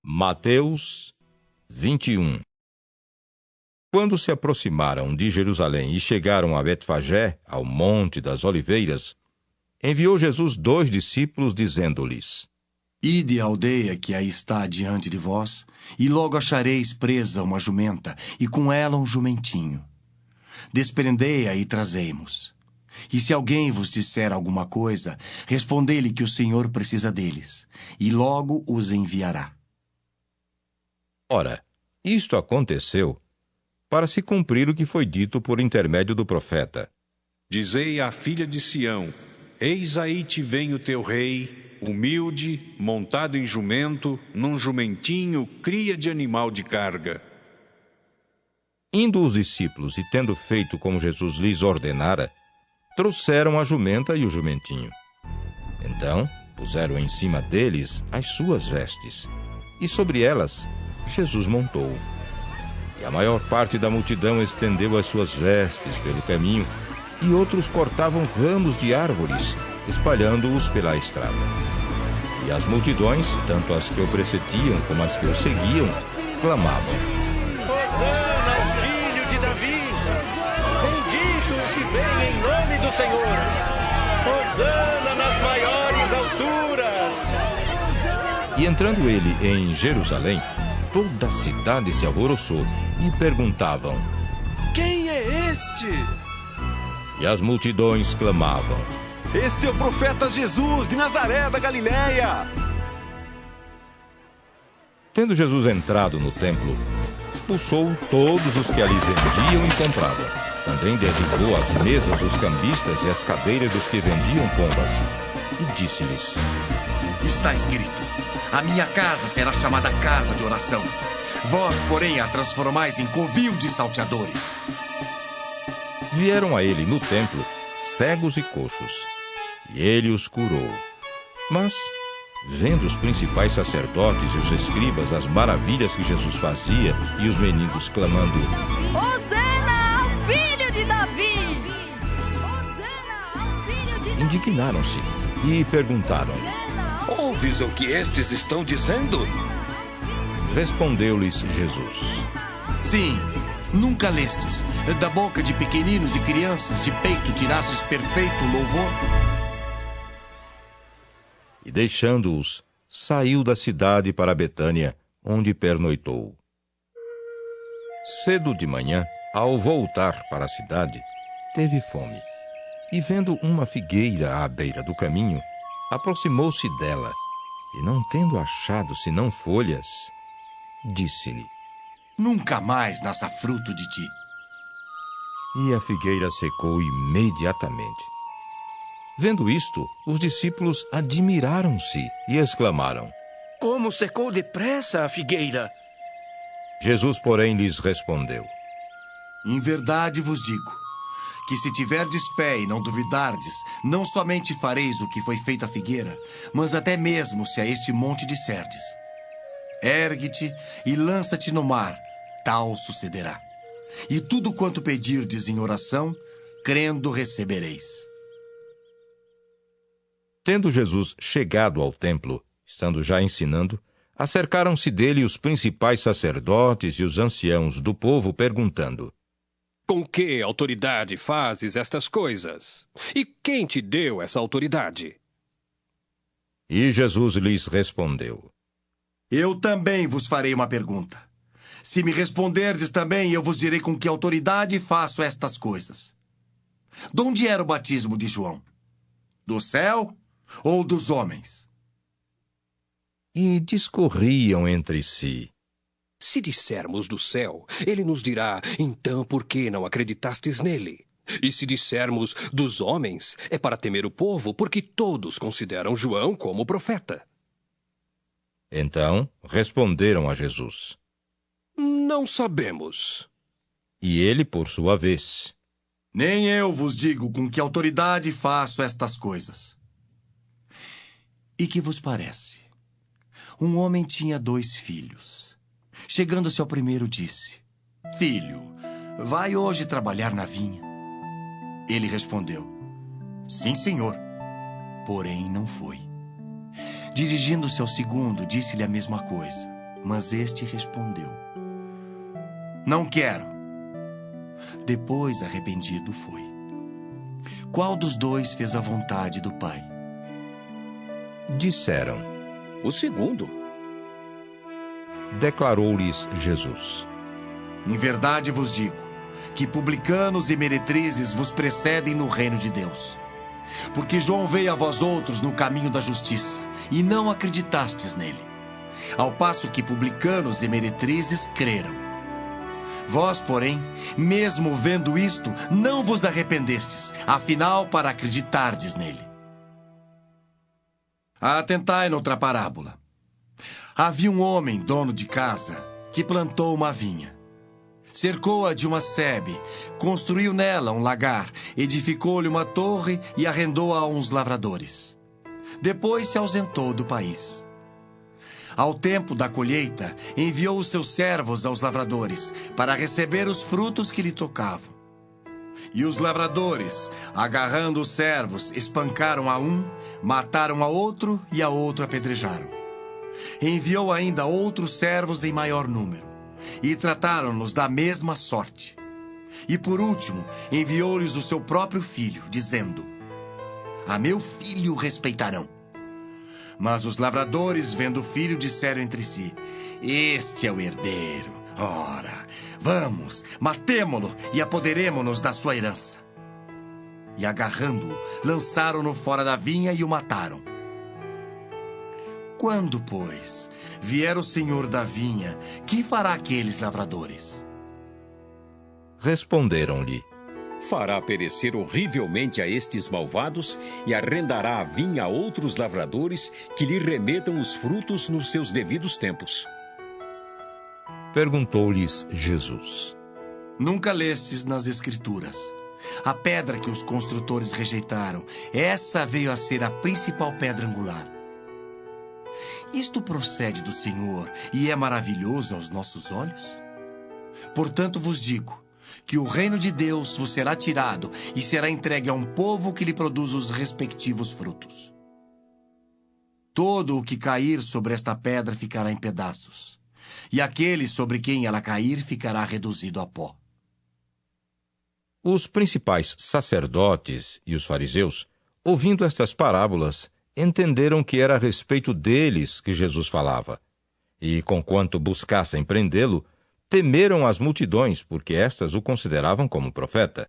Mateus 21. Quando se aproximaram de Jerusalém e chegaram a Betfagé, ao Monte das Oliveiras, enviou Jesus 2 discípulos, dizendo-lhes: Ide à aldeia que aí está diante de vós, e logo achareis presa uma jumenta, e com ela um jumentinho. Desprendei-a e trazei-mos. E se alguém vos disser alguma coisa, respondei-lhe que o Senhor precisa deles, e logo os enviará. Ora, isto aconteceu para se cumprir o que foi dito por intermédio do profeta. Dizei à filha de Sião: Eis aí te vem o teu rei, humilde, montado em jumento, num jumentinho, cria de animal de carga. Indo os discípulos e tendo feito como Jesus lhes ordenara, trouxeram a jumenta e o jumentinho. Então puseram em cima deles as suas vestes, e sobre elas Jesus montou. E a maior parte da multidão estendeu as suas vestes pelo caminho, e outros cortavam ramos de árvores, espalhando-os pela estrada. E as multidões, tanto as que o precediam como as que o seguiam, clamavam: Hosana ao filho de Davi! Bendito o que vem em nome do Senhor! Hosana nas maiores alturas! E entrando ele em Jerusalém, toda a cidade se alvoroçou e perguntavam: Quem é este? E as multidões clamavam: Este é o profeta Jesus de Nazaré da Galileia. Tendo Jesus entrado no templo, expulsou todos os que ali vendiam e compravam. Também derribou as mesas dos cambistas e as cadeiras dos que vendiam pombas. E disse-lhes: Está escrito: a minha casa será chamada casa de oração. Vós, porém, a transformais em covil de salteadores. Vieram a ele no templo cegos e coxos, e ele os curou. Mas, vendo os principais sacerdotes e os escribas as maravilhas que Jesus fazia, e os meninos clamando: Hosana ao filho de Davi! Hosana ao filho de Davi! indignaram-se e perguntaram: Ouves o que estes estão dizendo? Respondeu-lhes Jesus: Sim, nunca lestes: da boca de pequeninos e crianças de peito tirastes perfeito louvor? E deixando-os, saiu da cidade para Betânia, onde pernoitou. Cedo de manhã, ao voltar para a cidade, teve fome. E vendo uma figueira à beira do caminho, aproximou-se dela, e não tendo achado senão folhas, disse-lhe: Nunca mais nasça fruto de ti. E a figueira secou imediatamente. Vendo isto, os discípulos admiraram-se e exclamaram: Como secou depressa a figueira! Jesus, porém, lhes respondeu: Em verdade vos digo, que se tiverdes fé e não duvidardes, não somente fareis o que foi feito à figueira, mas até mesmo se a este monte disserdes: Ergue-te e lança-te no mar, tal sucederá. E tudo quanto pedirdes em oração, crendo recebereis. Tendo Jesus chegado ao templo, estando já ensinando, acercaram-se dele os principais sacerdotes e os anciãos do povo, perguntando: Com que autoridade fazes estas coisas? E quem te deu essa autoridade? E Jesus lhes respondeu: Eu também vos farei uma pergunta. Se me responderdes também, eu vos direi com que autoridade faço estas coisas. De onde era o batismo de João? Do céu ou dos homens? E discorriam entre si: Se dissermos do céu, ele nos dirá: então por que não acreditastes nele? E se dissermos dos homens, é para temer o povo, porque todos consideram João como profeta. Então responderam a Jesus. Não sabemos. E ele, por sua vez: Nem eu vos digo com que autoridade faço estas coisas. E que vos parece? Um homem tinha 2 filhos. Chegando-se ao primeiro, disse: Filho, vai hoje trabalhar na vinha. Ele respondeu: Sim, senhor. Porém, não foi. Dirigindo-se ao segundo, disse-lhe a mesma coisa. Mas este respondeu: Não quero. Depois, arrependido, foi. Qual dos dois fez a vontade do Pai? Disseram. O segundo. Declarou-lhes Jesus: Em verdade vos digo que publicanos e meretrizes vos precedem no reino de Deus. Porque João veio a vós outros no caminho da justiça, e não acreditastes nele, ao passo que publicanos e meretrizes creram. Vós, porém, mesmo vendo isto, não vos arrependestes, afinal, para acreditardes nele. Atentai noutra parábola. Havia um homem, dono de casa, que plantou uma vinha. Cercou-a de uma sebe, construiu nela um lagar, edificou-lhe uma torre e arrendou-a a uns lavradores. Depois se ausentou do país. Ao tempo da colheita, enviou os seus servos aos lavradores para receber os frutos que lhe tocavam. E os lavradores, agarrando os servos, espancaram a um, mataram a outro e a outro apedrejaram. Enviou ainda outros servos em maior número, e trataram-nos da mesma sorte. E por último, enviou-lhes o seu próprio filho, dizendo: A meu filho respeitarão. Mas os lavradores, vendo o filho, disseram entre si: Este é o herdeiro. Ora, vamos, matemo-lo e apoderemo-nos da sua herança. E agarrando-o, lançaram-no fora da vinha e o mataram. Quando, pois, vier o senhor da vinha, que fará aqueles lavradores? Responderam-lhe: Fará perecer horrivelmente a estes malvados e arrendará a vinha a outros lavradores que lhe remetam os frutos nos seus devidos tempos. Perguntou-lhes Jesus: Nunca lestes nas Escrituras: a pedra que os construtores rejeitaram, essa veio a ser a principal pedra angular. Isto procede do Senhor e é maravilhoso aos nossos olhos? Portanto vos digo que o reino de Deus vos será tirado e será entregue a um povo que lhe produz os respectivos frutos. Todo o que cair sobre esta pedra ficará em pedaços, e aquele sobre quem ela cair ficará reduzido a pó. Os principais sacerdotes e os fariseus, ouvindo estas parábolas, entenderam que era a respeito deles que Jesus falava. E, conquanto buscassem prendê-lo, temeram as multidões, porque estas o consideravam como profeta.